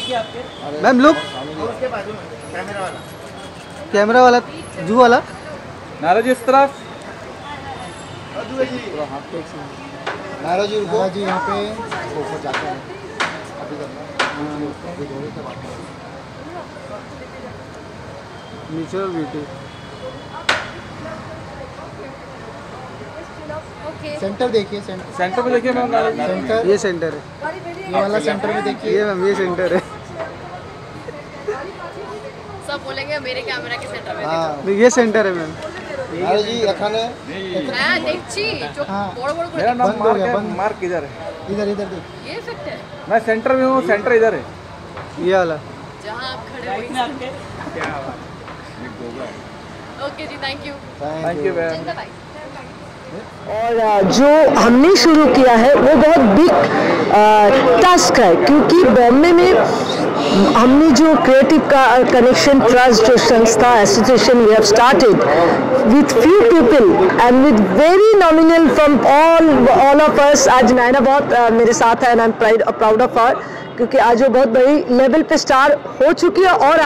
देखिए आपके ma'am look उसके बाजू में कैमरा वाला जू वाला नारा जी इस तरफ। नारा जी रुको। जी यहाँ पे ऊपर जाते हैं अभी नेचुरल ब्यूटी। सेंटर देखिए, सेंटर में देखिए मैम, नारा जी सेंटर ये सेंटर है, ये वाला सेंटर में देखिए। ये मैम ये सेंटर है। सब बोलेंगे मेरे कैमरा के सेंटर में हाँ ये सेंटर है मैम। नारा जी এখানে मैं देखছি जो हाँ। बड़ बड़ मेरा नाम बंद हो गया, मार्क है, बंद। मार्क इधर है। इधर इधर देखिए। ये इफेक्ट है मैं सेंटर में हूँ, सेंटर इधर है। ये वाला जहाँ आप खड़े राइट में हो। आपके ओके जी, thank you. Thank you ma'am. चिंता भाई। और जो हमने शुरू किया है वो बहुत बिग टास्क है, क्योंकि बॉम्बे में हमने जो क्रिएटिव का कनेक्शन ट्रस्ट जो संस्था association we have started with few people and with very nominal from all of us. आज नैना बहुत मेरे साथ है and I am proud of her, क्योंकि आज वो बहुत बड़ी लेवल पे स्टार हो चुकी है और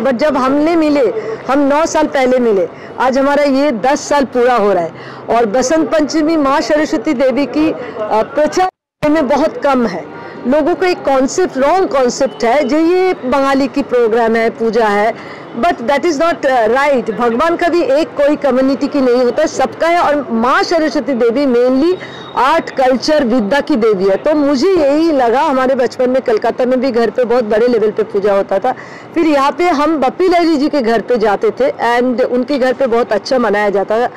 बट जब हमने मिले, हम 9 साल पहले मिले, आज हमारा ये 10 साल पूरा हो रहा है। और बसंत पंचमी माँ सरस्वती देवी की प्रचार में बहुत कम है। लोगों को एक कॉन्सेप्ट, रॉन्ग कॉन्सेप्ट है जो ये बंगाली की प्रोग्राम है, पूजा है, but that is not right. भगवान का भी एक कोई कम्युनिटी की नहीं होता, सबका है। और माँ सरस्वती देवी मेनली आर्ट कल्चर विद्या की देवी है। तो मुझे यही लगा, हमारे बचपन में कलकत्ता में भी घर पे बहुत बड़े लेवल पे पूजा होता था, फिर यहाँ पे हम बप्पी लहरी जी के घर पे जाते थे एंड उनके घर पे बहुत अच्छा मनाया जाता था।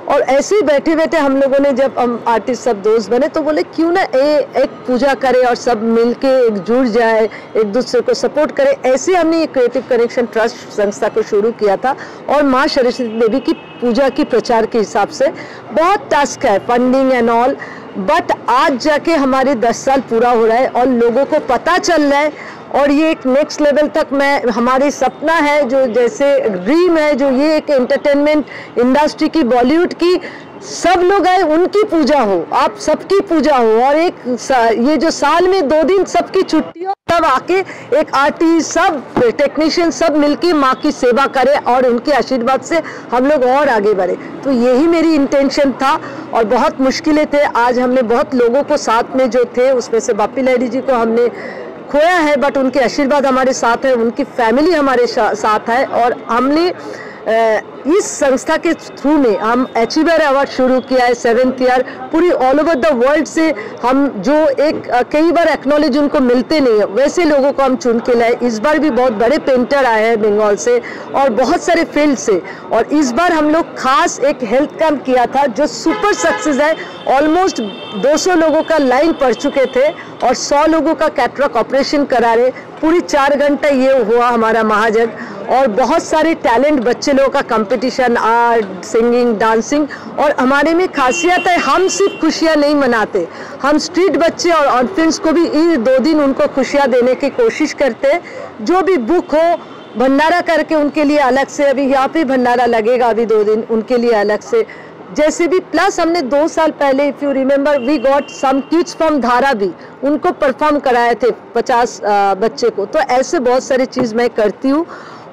और ऐसे ही बैठे बैठे हम लोगों ने, जब हम आर्टिस्ट सब दोस्त बने, तो बोले क्यों ना एक पूजा करे और सब मिलके एक जुड़ जाए, एक दूसरे को सपोर्ट करे। ऐसे हमने ये क्रिएटिव कनेक्शन ट्रस्ट संस्था को शुरू किया था। और माँ सरस्वती देवी की पूजा की प्रचार के हिसाब से बहुत टास्क है, फंडिंग एंड ऑल, बट आज जाके हमारे 10 साल पूरा हो रहा है और लोगों को पता चल रहा है। और ये एक नेक्स्ट लेवल तक हमारी सपना है, जो जैसे ड्रीम है, जो ये एक एंटरटेनमेंट इंडस्ट्री की, बॉलीवुड की सब लोग आए, उनकी पूजा हो, आप सबकी पूजा हो। और ये जो साल में 2 दिन सबकी छुट्टी हो, तब आके एक आर्टिस्ट, सब टेक्नीशियन सब मिलके माँ की सेवा करे और उनके आशीर्वाद से हम लोग और आगे बढ़े। तो यही मेरी इंटेंशन था और बहुत मुश्किलें थे। आज हमने बहुत लोगों को साथ में जो थे, उसमें से बप्पी लहरी जी को हमने खोया है, बट उनके आशीर्वाद हमारे साथ है, उनकी फैमिली हमारे साथ है। और हमने इस संस्था के थ्रू में हम अचीवर अवार्ड शुरू किया है 7th ईयर। पूरी ऑल ओवर द वर्ल्ड से हम जो कई बार एक्नॉलेज उनको मिलते नहीं है, वैसे लोगों को हम चुन के लाए। इस बार भी बहुत बड़े पेंटर आए हैं बंगाल से और बहुत सारे फील्ड से। और इस बार हम लोग खास एक हेल्थ कैंप किया था जो सुपर सक्सेस है। ऑलमोस्ट 200 लोगों का लाइन पड़ चुके थे और 100 लोगों का कैटरैक्ट ऑपरेशन करा रहे। पूरी 4 घंटा ये हुआ हमारा महाजग। और बहुत सारे टैलेंट बच्चे लोगों का कंपटीशन, आर्ट, सिंगिंग, डांसिंग। और हमारे में खासियत है, हम सिर्फ खुशियाँ नहीं मनाते, हम स्ट्रीट बच्चे और ऑर्फन्स को भी ये 2 दिन उनको खुशियाँ देने की कोशिश करते हैं। जो भी बुक हो, भंडारा करके उनके लिए अलग से, अभी यहाँ पे भंडारा लगेगा अभी 2 दिन उनके लिए अलग से, जैसे भी। प्लस हमने 2 साल पहले, if you remember, we got some kids from Dhara भी, उनको परफॉर्म कराए थे 50 बच्चे को। तो ऐसे बहुत सारी चीज़ मैं करती हूँ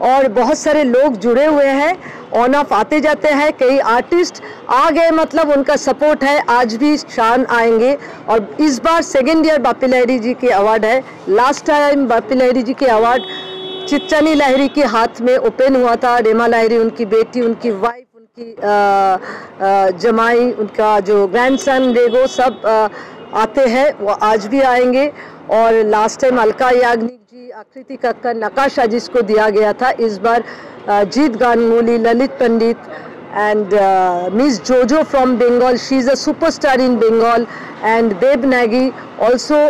और बहुत सारे लोग जुड़े हुए हैं, ऑन ऑफ आते जाते हैं। कई आर्टिस्ट आ गए, मतलब उनका सपोर्ट है, आज भी शान आएंगे। और इस बार 2nd ईयर बप्पी लहरी जी के अवार्ड है। लास्ट टाइम बप्पी लहरी जी के अवार्ड चित्तनी लहरी के हाथ में ओपन हुआ था। रेमा लहरी उनकी बेटी, उनकी वाइफ, उनकी जमाई, उनका जो ग्रैंडसन रेगो, सब आते हैं, वो आज भी आएंगे। और लास्ट टाइम अलका याग्निक जी, आकृति कक्कर, नकाशा जिसको दिया गया था, इस बार जीत गांगुली, ललित पंडित and Miss Jojo from Bengal, she is a superstar in Bengal, and Deb Nagy also,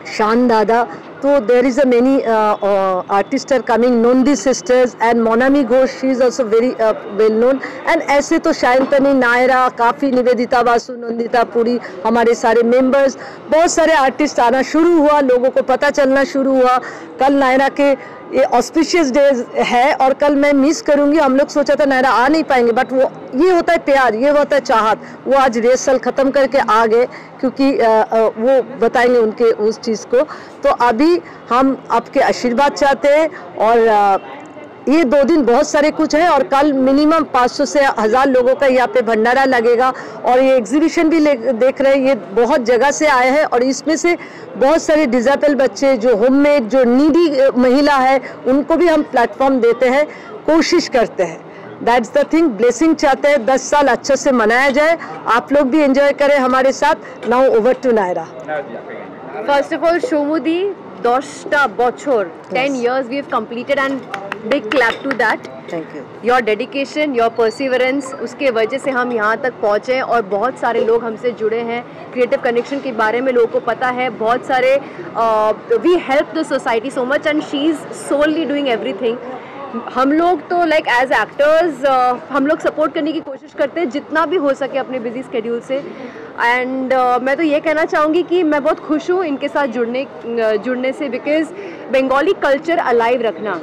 Shan Dada. So there is a many artists are coming, Nondi sisters and Monami Ghosh, she is also very well known. And ऐसे तो शायंतनी, नायरा, काफ़ी, निवेदिता बासु, नंदिता पुरी, हमारे सारे members, बहुत सारे artist आना शुरू हुआ, लोगों को पता चलना शुरू हुआ। कल नायरा के ये ऑस्पिशियस डे है और कल मैं मिस करूंगी। हम लोग सोचा था नायरा आ नहीं पाएंगे, बट वो ये होता है प्यार, ये होता है चाहत। वो आज रिहर्सल ख़त्म करके आ गए क्योंकि वो बताएंगे उनके उस चीज़ को। तो अभी हम आपके आशीर्वाद चाहते हैं और ये 2 दिन बहुत सारे कुछ है और कल मिनिमम 500 से 1000 लोगों का यहाँ पे भंडारा लगेगा। और ये एग्जीबिशन भी देख रहे हैं, ये बहुत जगह से आए हैं और इसमें से बहुत सारे डिजेबल बच्चे जो होममेड, जो नीडी महिला है, उनको भी हम प्लेटफॉर्म देते हैं, कोशिश करते हैं। That's the thing. ब्लेसिंग चाहते हैं 10 साल अच्छे से मनाया जाए, आप लोग भी एंजॉय करें हमारे साथ। Now over to Naira. First of all, Shomudi, 10টা বছর, 10 years we have completed and big clap to that. Thank you. Your dedication, your perseverance, उसके वजह से हम यहाँ तक पहुँचे और बहुत सारे लोग हमसे जुड़े हैं। क्रिएटिव कनेक्शन के बारे में लोगों को पता है, बहुत सारे we help the society so much and she is solely doing everything. हम लोग तो लाइक एज एक्टर्स हम लोग सपोर्ट करने की कोशिश करते हैं जितना भी हो सके अपने बिजी स्केड्यूल से। एंड मैं तो ये कहना चाहूँगी कि मैं बहुत खुश हूँ इनके साथ जुड़ने से, बिकॉज बंगाली कल्चर अलाइव रखना।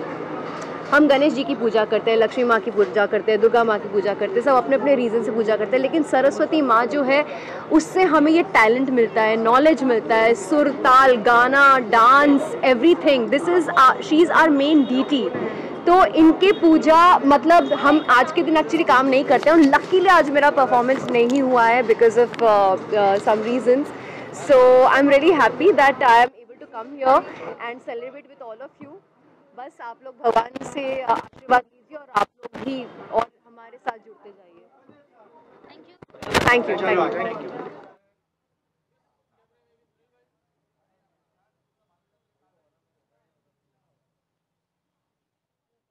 हम गणेश जी की पूजा करते हैं, लक्ष्मी माँ की पूजा करते हैं, दुर्गा माँ की पूजा करते हैं, सब अपने अपने रीज़न से पूजा करते हैं, लेकिन सरस्वती माँ जो है उससे हमें ये टैलेंट मिलता है, नॉलेज मिलता है, सुर ताल, गाना, dance, everything. This is she is our main deity. तो इनके पूजा मतलब हम आज के दिन एक्चुअली काम नहीं करते हैं और लकीली आज मेरा परफॉर्मेंस नहीं हुआ है because of some reasons. So I am really happy that I am able to come here and celebrate with all of you. बस आप लोग भगवान से आशीर्वाद लीजिए और आप लोग भी और हमारे साथ जुड़ते जाइए। Thank you.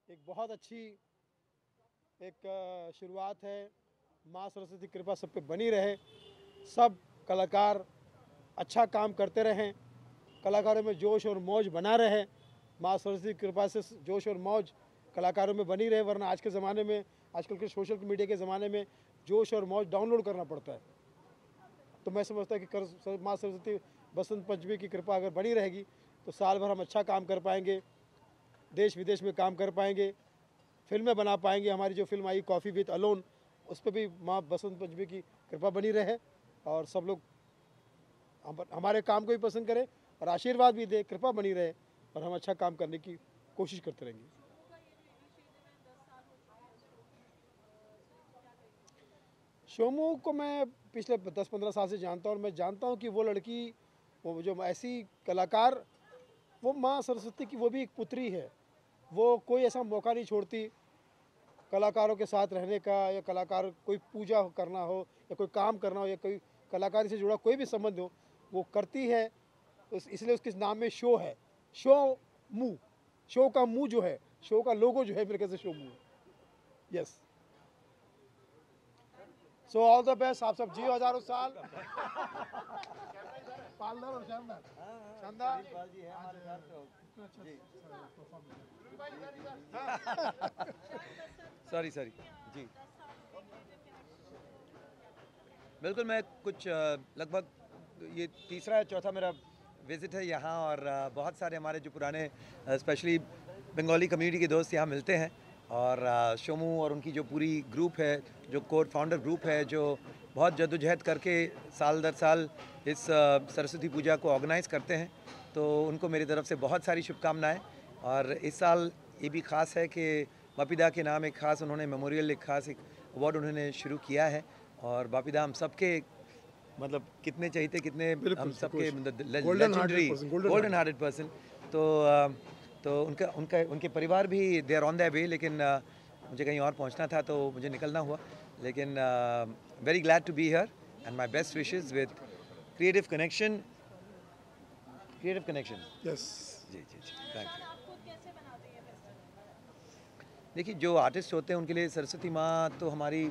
एक बहुत अच्छी एक शुरुआत है। माँ सरस्वती की कृपा सब पे बनी रहे, सब कलाकार अच्छा काम करते रहें, कलाकारों में जोश और मौज बना रहे। माँ सरस्वती की कृपा से जोश और मौज कलाकारों में बनी रहे, वरना आज के ज़माने में, आजकल के सोशल मीडिया के ज़माने में जोश और मौज डाउनलोड करना पड़ता है। तो मैं समझता हूँ कि माँ सरस्वती बसंत पंचमी की कृपा अगर बनी रहेगी तो साल भर हम अच्छा काम कर पाएंगे, देश विदेश में काम कर पाएंगे, फिल्में बना पाएंगे। हमारी जो film I coffee with alone, उस पर भी माँ बसंत पंचमी की कृपा बनी रहे और सब लोग हमारे काम को भी पसंद करें और आशीर्वाद भी दे, कृपा बनी रहे और हम अच्छा काम करने की कोशिश करते रहेंगे। शोमू को मैं पिछले 10-15 साल से जानता हूँ और मैं जानता हूँ कि वो लड़की, वो जो ऐसी कलाकार, वो माँ सरस्वती की वो भी एक पुत्री है। वो कोई ऐसा मौका नहीं छोड़ती कलाकारों के साथ रहने का, या कलाकार कोई पूजा करना हो या कोई काम करना हो या कोई कलाकारी से जुड़ा कोई भी संबंध हो, वो करती है। इसलिए उसके नाम में शो है, शो मू। शो का मुँह जो है, शो का लोगो जो है मेरे ख्याल से शो मू। Yes, so all the best. आप सब जियो हजारों साल। पार्लर और शानदार सॉरी जी, बिल्कुल। मैं कुछ लगभग ये तीसरा या चौथा मेरा विज़िट है यहाँ और बहुत सारे हमारे जो पुराने स्पेशली बंगाली कम्युनिटी के दोस्त यहाँ मिलते हैं और शोमू और उनकी जो पूरी ग्रुप है, जो कोर फाउंडर ग्रुप है, जो बहुत जद्दोजहद करके साल दर साल इस सरस्वती पूजा को ऑर्गेनाइज़ करते हैं, तो उनको मेरी तरफ से बहुत सारी शुभकामनाएं। और इस साल ये भी ख़ास है कि बापीदा के नाम एक ख़ास उन्होंने मेमोरियल, एक ख़ास एक अवार्ड उन्होंने शुरू किया है और बापीदा हम सबके मतलब कितने चाहिए, कितने हम सबके गोल्डन हार्टेड पर्सन। तो उनके परिवार भी they are on the way, लेकिन मुझे कहीं और पहुंचना था तो मुझे निकलना हुआ। लेकिन very glad to be here and my best wishes with creative connection. Yes जी, थैंक यू। देखिए, जो आर्टिस्ट होते हैं उनके लिए सरस्वती माँ तो हमारी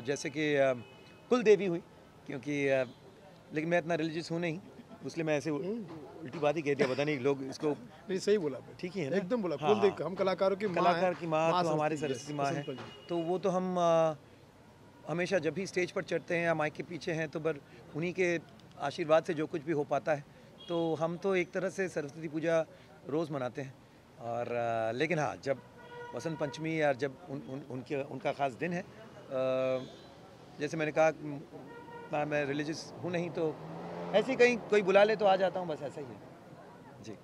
जैसे कि कुल देवी हुई, क्योंकि लेकिन मैं इतना रिलीजियस हूँ नहीं, इसलिए मैं ऐसे उल्टी बात ही कह दिया। पता नहीं लोग इसको नहीं सही बोला, ठीक ही है ना? एकदम बोला। हाँ, देख, हम कलाकारों की माँ तो हमारी सरस्वती माँ है। तो वो तो हम हमेशा जब भी स्टेज पर चढ़ते हैं या माइक के पीछे हैं तो बस उन्हीं के आशीर्वाद से जो कुछ भी हो पाता है। तो हम तो एक तरह से सरस्वती पूजा रोज़ मनाते हैं और लेकिन हाँ, जब बसंत पंचमी या जब उनका ख़ास दिन है, जैसे मैंने कहा मैं रिलीजियस हूँ नहीं, तो ऐसे ही कहीं कोई बुला ले तो आ जाता हूँ, बस ऐसा ही है जी।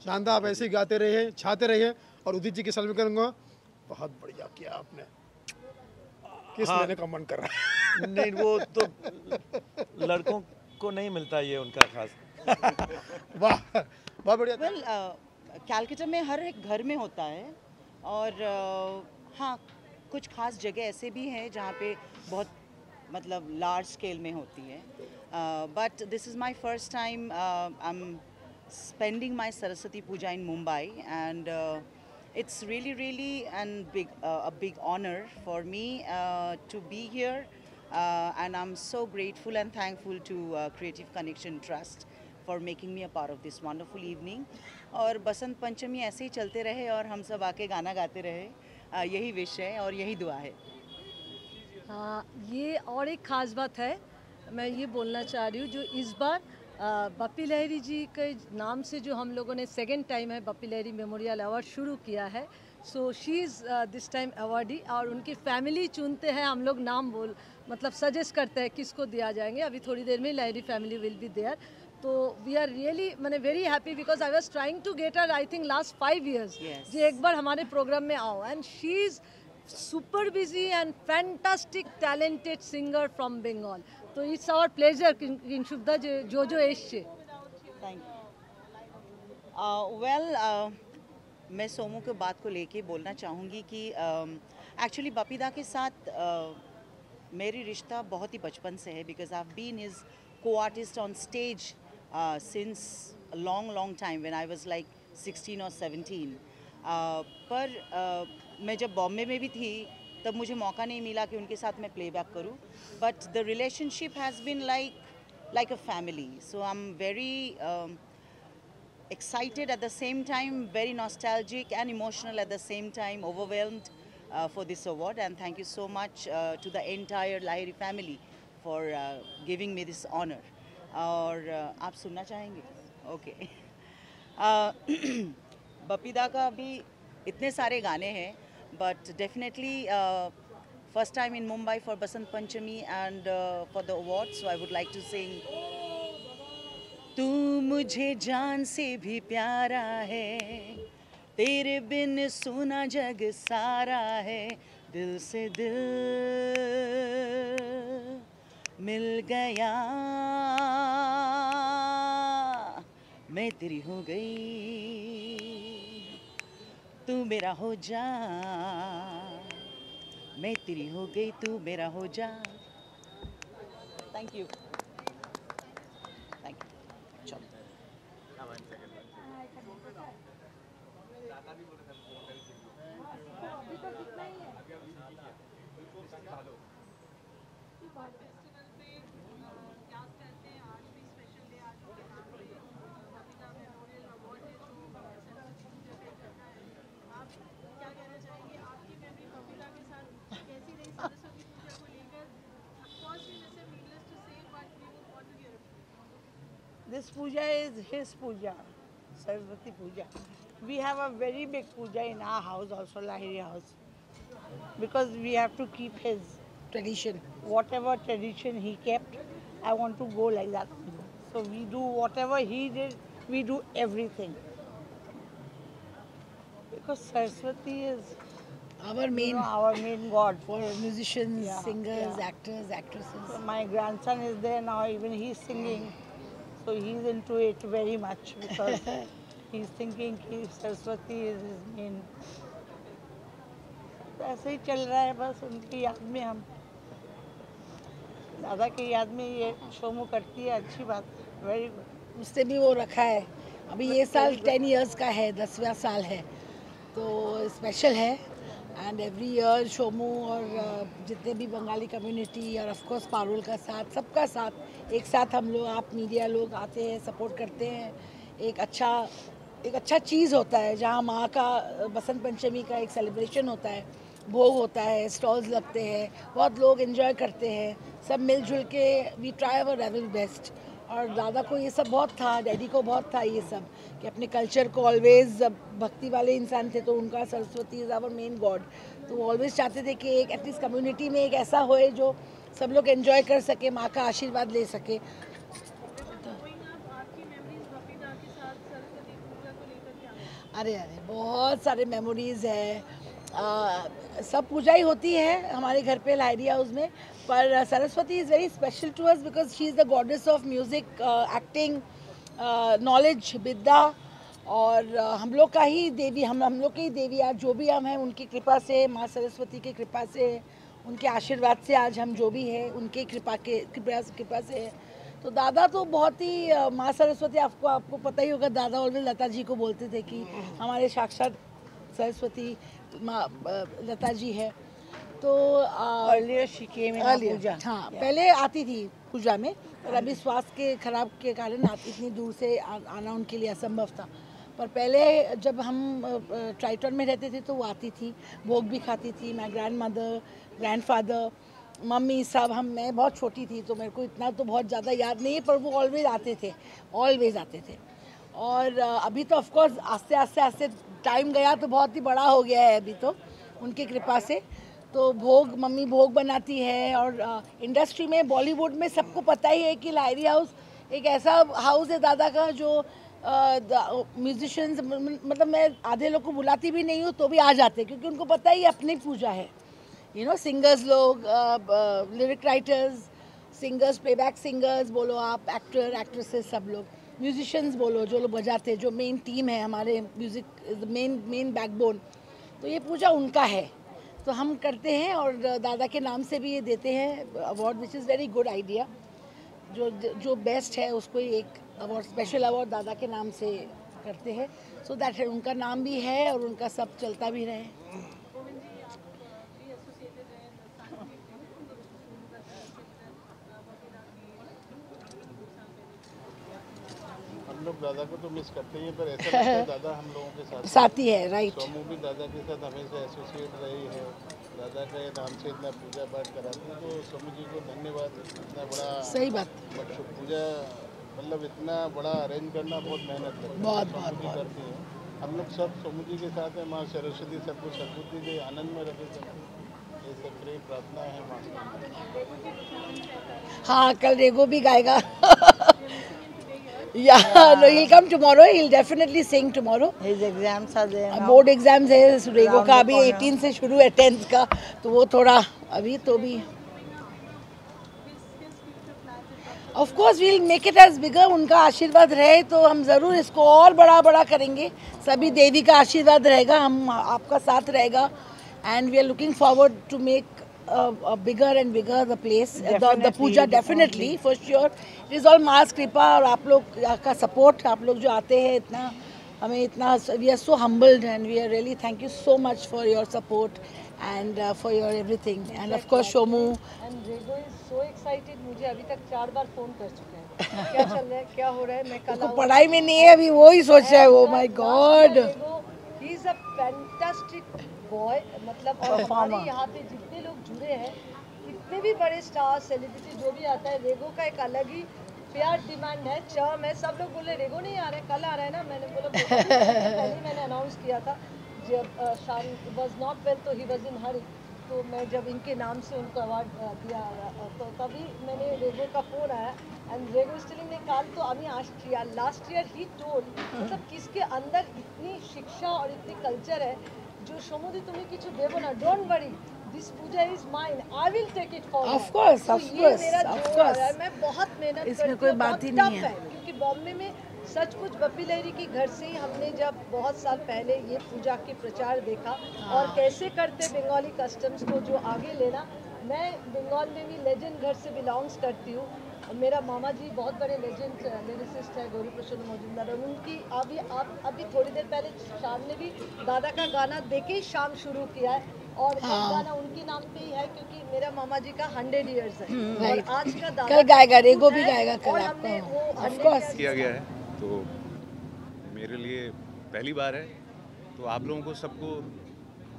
शानदार, आप ऐसे ही गाते रहिए, छाते रहिए। और उदित जी की सलामी करूँगा, बहुत बढ़िया किया आपने। किस लेने का मन कर रहा है? नहीं, वो तो लड़कों को नहीं मिलता ये उनका खास। वाह, बहुत बढ़िया। वेल, कैलकाटा में हर एक घर में होता है, और हाँ, कुछ खास जगह ऐसे भी हैं जहाँ पे बहुत मतलब लार्ज स्केल में होती है, but this is my first time I am spending my Saraswati Puja in Mumbai, and it's really and a big honor for me to be here, and I'm so grateful and thankful to Creative Connection Trust for making me a part of this wonderful evening. और बसंत पंचमी ऐसे ही चलते रहे और हम सब आके गाना गाते रहे, यही विश है और यही दुआ है। हाँ, ये और एक ख़ास बात है, मैं ये बोलना चाह रही हूँ, जो इस बार बप्पी लहरी जी के नाम से जो हम लोगों ने सेकेंड टाइम है बप्पी लहरी मेमोरियल अवार्ड शुरू किया है, so she is this time awardee, और उनकी फैमिली चुनते हैं, हम लोग नाम मतलब सजेस्ट करते हैं किसको दिया जाएंगे। अभी थोड़ी देर में Lahiri family will be there, तो वी आर रियली मैंने very happy because I was trying to get her I think last 5 years जी एक बार हमारे प्रोग्राम में आओ, and she is super busy and fantastic talented singer from Bengal. So it's our pleasure Kinshubda जो एसছে। Thank you. Well, मैं सोमू के बात को लेके बोलना चाहूँगी कि एक्चुअली बपीदा के साथ मेरी रिश्ता बहुत ही बचपन से है, because I have been his co-artist on stage since a long time when I was like 16 or 17. पर मैं जब बॉम्बे में भी थी तब मुझे मौका नहीं मिला कि उनके साथ मैं प्लेबैक करूं, but the relationship has been like a family, so I'm very excited at the same time, very nostalgic and emotional at the same time, overwhelmed for this award, and thank you so much to the entire Lahiri family for giving me this honor. और आप सुनना चाहेंगे? Okay. Bappida का भी इतने सारे गाने हैं, but definitely first time in Mumbai for Basant Panchami and for the awards, so I would like to sing तू मुझे जान से भी प्यारा है, तेरे बिन सुना जग सारा है, दिल से दिल मिल गया, मैं तेरी हो गई, तू मेरा हो जा, मैं तेरी हो गई, तू मेरा हो जा। Thank you, thank you. चलो This puja is his puja, Saraswati puja. We have a very big puja in our house, also Lahiri house, because we have to keep his tradition. Whatever tradition he kept, I want to go like that. So we do whatever he did, we do everything. Because Saraswati is our main god for musicians, singers, yeah. actors, actresses. So my grandson is there now, even he's singing. So he's into it very much because he's thinking कि Saraswati is his main. तो ऐसे ही चल रहा है, बस उनकी याद में हम दादा की याद में ये शोमू करती है, अच्छी बात, वेरी गुड। उससे भी वो रखा है, अभी ये साल 10 years का है, 10वां साल है, तो स्पेशल है। एंड एवरी ईयर शोमू और जितने भी बंगाली कम्युनिटी और ऑफ कोर्स पारुल का साथ, सबका साथ एक साथ हम लोग, आप मीडिया लोग आते हैं, सपोर्ट करते हैं। एक अच्छा चीज़ होता है जहाँ माँ का बसंत पंचमी का एक सेलिब्रेशन होता है, भोग होता है, स्टॉल्स लगते हैं, बहुत लोग एंजॉय करते हैं, सब मिलजुल के we try our level best और दादा को ये सब बहुत था, डैडी को बहुत था ये सब, कि अपने कल्चर को ऑलवेज, भक्ति वाले इंसान थे तो उनका Saraswati is our main god, तो वो ऑलवेज चाहते थे कि एक एटलीस्ट कम्युनिटी में एक ऐसा होए जो सब लोग एंजॉय कर सके, माँ का आशीर्वाद ले सके। अरे बहुत सारे मेमोरीज है, सब पूजा ही होती है हमारे घर पे लाहिरी हाउस में, पर Saraswati is very special to us because she is the goddess of music, acting, knowledge, vidya, और हम लोग का ही देवी, हम लोग की ही देवी आज जो भी हम हैं उनकी कृपा से, माँ सरस्वती की कृपा से, उनके आशीर्वाद से आज हम जो भी हैं उनके कृपा से है। तो दादा तो बहुत ही, माँ सरस्वती आपको पता ही होगा, दादा ऑलवेज लता जी को बोलते थे कि हमारे साक्षात सरस्वती माँ लता जी है। तो पूजा, हाँ, पहले आती थी पूजा में, पर अभी स्वास्थ्य के खराब के कारण इतनी दूर से आना उनके लिए असंभव था। पर पहले जब हम ट्राइटन में रहते थे तो वो आती थी, भोग भी खाती थी। मैं ग्रैंड मदर, ग्रैंडफादर, मम्मी सब, मैं बहुत छोटी थी तो मेरे को इतना तो बहुत ज़्यादा याद नहीं है, पर वो ऑलवेज आते थे। और अभी तो ऑफकोर्स आस्ते आस्ते टाइम गया तो बहुत ही बड़ा हो गया है अभी तो उनकी कृपा से। तो भोग, मम्मी भोग बनाती है, और इंडस्ट्री में, बॉलीवुड में सबको पता ही है कि लाहिरी हाउस एक ऐसा हाउस है दादा का जो म्यूजिशियंस, मतलब मैं आधे लोग को बुलाती भी नहीं हूँ तो भी आ जाते, क्योंकि उनको पता ही अपनी पूजा है। सिंगर्स लोग, lyric writers, singers, playback singers बोलो आप, एक्टर एक्ट्रेसेस, सब लोग, म्यूजिशियंस बोलो, जो लोग बजाते, जो मेन टीम है हमारे म्यूज़िक, मेन बैकबोन, तो ये पूजा उनका है तो हम करते हैं। और दादा के नाम से भी ये देते हैं award, which is very good idea. जो बेस्ट है उसको एक अवार्ड, स्पेशल अवार्ड दादा के नाम से करते हैं, सो दैट उनका नाम भी है और उनका सब चलता भी रहे। हम लोग दादा को तो मिस करते ही हैं, पर ऐसा लगता है दादा हम लोगों के साथ ही है, राइट। सोमू भी दादा के साथ हमेशा एसोसिएट रही है, दादा के नाम से इतना पूजा पाठ कराती है, तो सोमू जी को धन्यवाद। इतना बड़ा, सही बात, पूजा मतलब इतना बड़ा अरेंज करना बहुत मेहनत लगती है, बहुत करती है। हम लोग सब सोमू जी के साथ हैं, माँ सरस्वती सबको सद्बुद्धि दे, आनंद में रखे, ये सब मेरी प्रार्थना है माँ। हाँ, कल रेगो भी गाएगा। Yeah, no, he'll come tomorrow. He'll definitely sing tomorrow. His exams are there now. Board exams है, रेगो का अभी 18 से शुरू है, 10th का, तो वो थोड़ा अभी तो भी। Of course, we'll make it as bigger. उनका आशीर्वाद रहे तो हम ज़रूर इसको और बड़ा करेंगे। सभी देवी का आशीर्वाद रहेगा, हम आपका साथ रहेगा, and we are looking forward to make bigger and bigger the place, the puja, definitely, for sure. It is all Ma's कृपा और आप लोग का support, आप लोग जो आते हैं इतना, हमें इतना, we are so humbled and we are really, thank you so much for your support and for your everything, and of course Shomu. And Rego is so excited, मुझे अभी तक 4 बार फोन कर चुके हैं, क्या चल रहा है, क्या हो रहा है, मैं कल आऊँ। पढ़ाई में नहीं है अभी, वो ही सोच रहा है वो, my God. He is a fantastic boy, मतलब और हमारे यहाँ पे जितने लोग जुड़े हैं, कितने भी बड़े स्टार, सेलिब्रिटी जो भी आता है, रेगो का एक अलग ही प्यार, डिमांड है, चर्म है। सब लोग बोले रेगो नहीं आ रहा है, कल आ रहा है ना, मैंने बोला पहले मैंने अनाउंस किया था जब शान वॉज नॉट वेल, तो ही वॉज इन हरी, तो मैं जब इनके नाम से उनको अवार्ड दिया तो तभी मैंने रेगो का फोन आया, एंड रेगो स्टिलिंग ने कहा तो अभी लास्ट ईयर ही टोल्ड, मतलब किसके अंदर इतनी शिक्षा और इतनी कल्चर है जो सोमुदी तुम्हें किछु देवो ना, don't worry, this puja is mine, I will take it forward. Of course, मैं बहुत मेहनत इसमें कोई बात ही नहीं है, क्योंकि बॉम्बे में सचमुच बप्पी लहरी की घर से ही हमने जब बहुत साल पहले ये पूजा के प्रचार देखा और कैसे करते बंगाली कस्टम्स को जो आगे लेना। मैं बंगाल में भी लेजेंड घर से बिलोंग्स करती हूँ, मेरा मामा जी बहुत बड़े लेजेंड लिरिसिस्ट है गौरी प्रसन्न मजुमदार, और उनकी अभी थोड़ी देर पहले शाम ने भी दादा का गाना देके ही शाम शुरू किया है, और गाना उनके नाम पे ही है क्योंकि मेरा मामा जी का 100 इयर्स है, और आज का दादा कल गाएगा, रेगो भी गाएगा कल, हमने वो ऑफ कोर्स किया गया है, तो मेरे लिए पहली बार है, तो आप लोगों को सबको,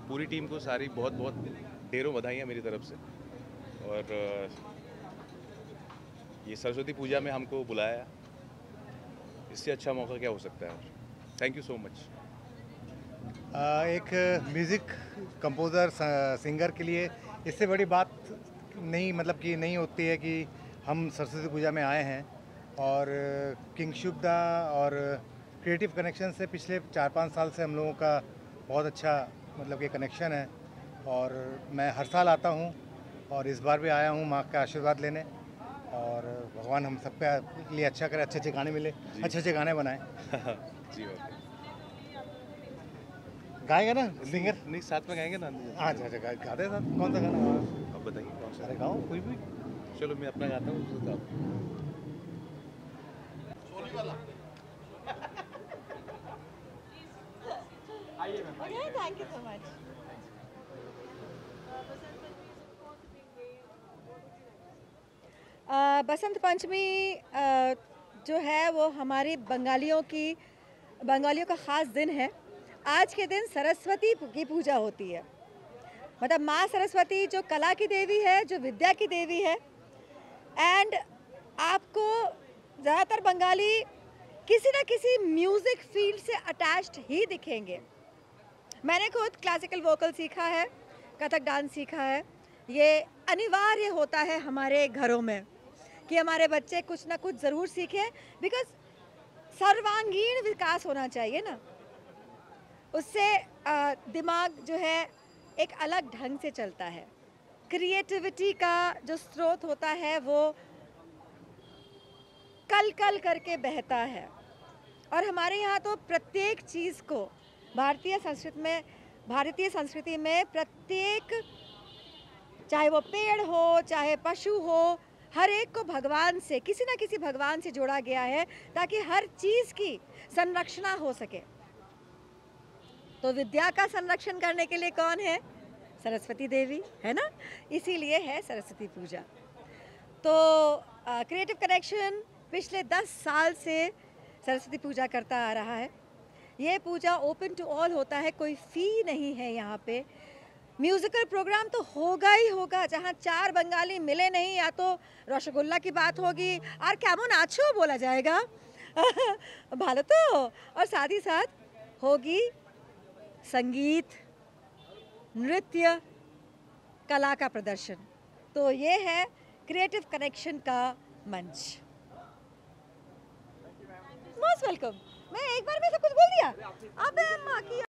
पूरी टीम को सारी बहुत ढेरों बधाइयाँ मेरी तरफ से, और ये सरस्वती पूजा में हमको बुलाया, इससे अच्छा मौका क्या हो सकता है। Thank you so much. एक म्यूज़िक कंपोज़र सिंगर के लिए इससे बड़ी बात नहीं मतलब कि नहीं होती है कि हम सरस्वती पूजा में आए हैं। और किंग शुभदा और क्रिएटिव कनेक्शन से पिछले 4-5 साल से हम लोगों का बहुत अच्छा मतलब कि कनेक्शन है और मैं हर साल आता हूँ और इस बार भी आया हूँ माँ का आशीर्वाद लेने। और भगवान हम सबके लिए अच्छा करे, अच्छे अच्छे गाने मिले, अच्छे अच्छे गाने बनाए। जी ओके, गाएगा ना सिंगर? नहीं साथ में गाएंगे ना। अच्छा अच्छा गाते साथ। कौन सा गाना? अब बताइए कौन सा। अरे गाओ कोई भी। चलो मैं अपना गाता हूँ, तो thank you so much. Basant Panchami जो है वो हमारी बंगालियों का ख़ास दिन है। आज के दिन सरस्वती की पूजा होती है, मतलब माँ सरस्वती जो कला की देवी है, जो विद्या की देवी है। एंड आपको ज़्यादातर बंगाली किसी न किसी म्यूज़िक फील्ड से अटैच्ड ही दिखेंगे। मैंने खुद क्लासिकल वोकल सीखा है, कथक डांस सीखा है। ये अनिवार्य होता है हमारे घरों में कि हमारे बच्चे कुछ ना कुछ ज़रूर सीखें, बिकॉज सर्वांगीण विकास होना चाहिए ना, उससे दिमाग जो है एक अलग ढंग से चलता है। क्रिएटिविटी का जो स्रोत होता है वो कल कल करके बहता है। और हमारे यहाँ तो प्रत्येक चीज़ को भारतीय संस्कृति में प्रत्येक, चाहे वो पेड़ हो चाहे पशु हो, हर एक को भगवान से, किसी न किसी भगवान से जोड़ा गया है ताकि हर चीज़ की संरक्षण हो सके। तो विद्या का संरक्षण करने के लिए कौन है? सरस्वती देवी है ना, इसीलिए है सरस्वती पूजा। तो क्रिएटिव कनेक्शन पिछले 10 साल से सरस्वती पूजा करता आ रहा है। ये पूजा ओपन टू ऑल होता है, कोई फ़ी नहीं है यहाँ पे। म्यूज़िकल प्रोग्राम तो होगा ही होगा, जहाँ 4 बंगाली मिले नहीं, या तो रसगुल्ला की बात होगी और कैमो नाचो बोला जाएगा भालो तो, और साथ ही साथ होगी संगीत, नृत्य, कला का प्रदर्शन। तो ये है क्रिएटिव कनेक्शन का मंच। Most welcome. मैं एक बार में सब कुछ बोल दिया। अब माँ की